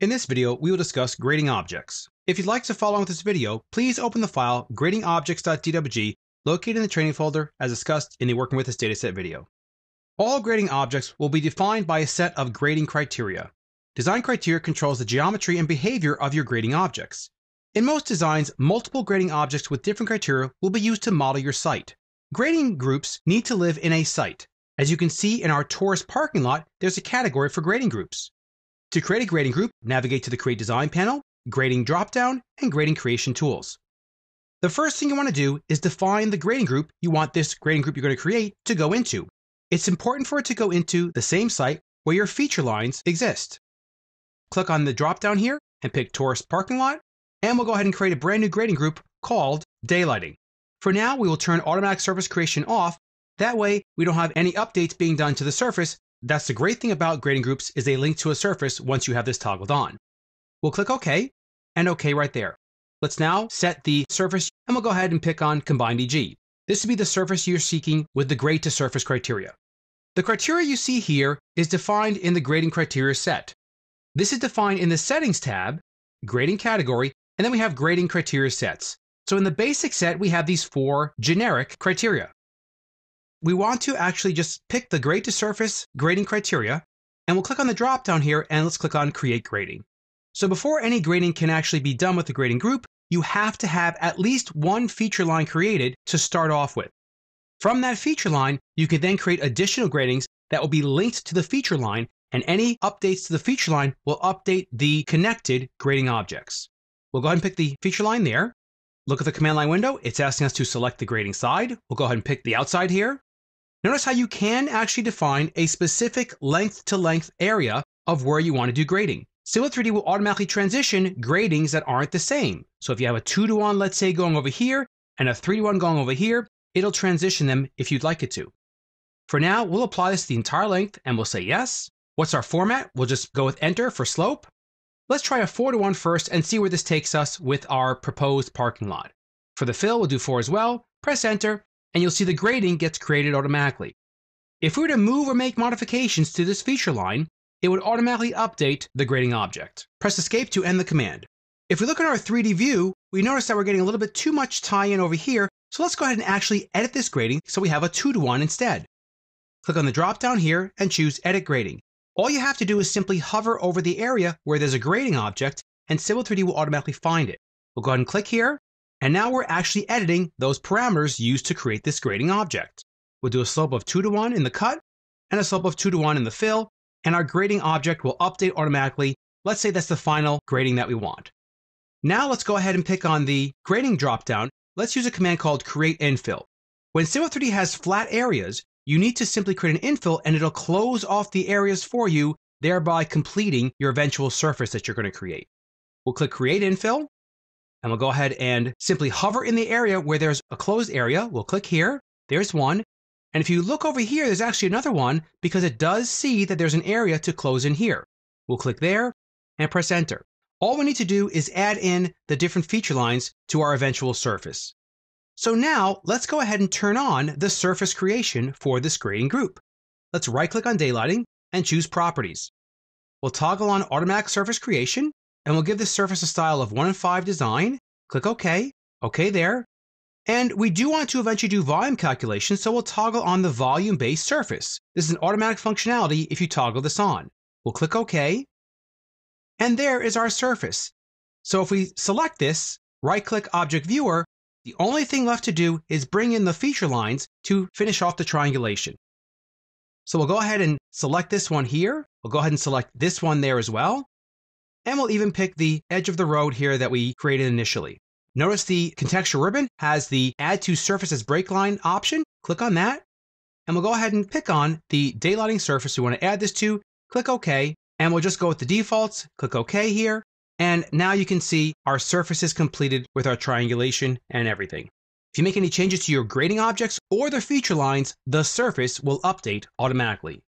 In this video, we will discuss grading objects. If you'd like to follow on with this video, please open the file gradingobjects.dwg located in the training folder as discussed in the Working with this Dataset video. All grading objects will be defined by a set of grading criteria. Design criteria controls the geometry and behavior of your grading objects. In most designs, multiple grading objects with different criteria will be used to model your site. Grading groups need to live in a site. As you can see in our tourist parking lot, there's a category for grading groups. To create a grading group, navigate to the Create Design panel, Grading dropdown, and Grading Creation Tools. The first thing you want to do is define the grading group you want this grading group you're going to create to go into. It's important for it to go into the same site where your feature lines exist. Click on the dropdown here and pick Tourist Parking Lot, and we'll go ahead and create a brand new grading group called Daylighting. For now, we will turn automatic surface creation off. That way, we don't have any updates being done to the surface. That's the great thing about grading groups is they link to a surface once you have this toggled on. We'll click OK and OK right there. Let's now set the surface and we'll go ahead and pick on Combined EG. This will be the surface you're seeking with the grade to surface criteria. The criteria you see here is defined in the grading criteria set. This is defined in the Settings tab, Grading Category, and then we have Grading Criteria Sets. So in the basic set, we have these 4 generic criteria. We want to actually just pick the grade to surface grading criteria, and we'll click on the drop down here and let's click on Create Grading. So before any grading can actually be done with the grading group, you have to have at least one feature line created to start off with. From that feature line, you can then create additional gradings that will be linked to the feature line, and any updates to the feature line will update the connected grading objects. We'll go ahead and pick the feature line there. Look at the command line window. It's asking us to select the grading side. We'll go ahead and pick the outside here. Notice how you can actually define a specific length-to-length area of where you want to do grading. Civil 3D will automatically transition gradings that aren't the same. So if you have a 2-to-1, let's say, going over here, and a 3-to-1 going over here, it'll transition them if you'd like it to. For now, we'll apply this to the entire length, and we'll say yes. What's our format? We'll just go with Enter for slope. Let's try a 4-to-1 first and see where this takes us with our proposed parking lot. For the fill, we'll do 4 as well. Press Enter, and you'll see the grading gets created automatically. If we were to move or make modifications to this feature line, it would automatically update the grading object. Press Escape to end the command. If we look at our 3D view, we notice that we're getting a little bit too much tie-in over here, so let's go ahead and actually edit this grading so we have a 2-to-1 instead. Click on the drop-down here and choose Edit Grading. All you have to do is simply hover over the area where there's a grading object, and Civil 3D will automatically find it. We'll go ahead and click here, and now we're actually editing those parameters used to create this grading object. We'll do a slope of 2-to-1 in the cut, and a slope of 2-to-1 in the fill, and our grading object will update automatically. Let's say that's the final grading that we want. Now let's go ahead and pick on the grading dropdown. Let's use a command called Create Infill. When Civil 3D has flat areas, you need to simply create an infill and it'll close off the areas for you, thereby completing your eventual surface that you're going to create. We'll click Create Infill, and we'll go ahead and simply hover in the area where there's a closed area. We'll click here. There's one. And if you look over here, there's actually another one because it does see that there's an area to close in here. We'll click there and press Enter. All we need to do is add in the different feature lines to our eventual surface. So now let's go ahead and turn on the surface creation for this grading group. Let's right-click on Daylighting and choose Properties. We'll toggle on Automatic Surface Creation, and we'll give this surface a style of 1:5 design. Click OK. OK there. And we do want to eventually do volume calculations, so we'll toggle on the volume-based surface. This is an automatic functionality if you toggle this on. We'll click OK. And there is our surface. So if we select this, right-click Object Viewer, the only thing left to do is bring in the feature lines to finish off the triangulation. So we'll go ahead and select this one here. We'll go ahead and select this one there as well. And we'll even pick the edge of the road here that we created initially. Notice the contextual ribbon has the Add to Surface as Break Line option. Click on that. And we'll go ahead and pick on the daylighting surface we want to add this to. Click OK. And we'll just go with the defaults. Click OK here. And now you can see our surface is completed with our triangulation and everything. If you make any changes to your grading objects or the feature lines, the surface will update automatically.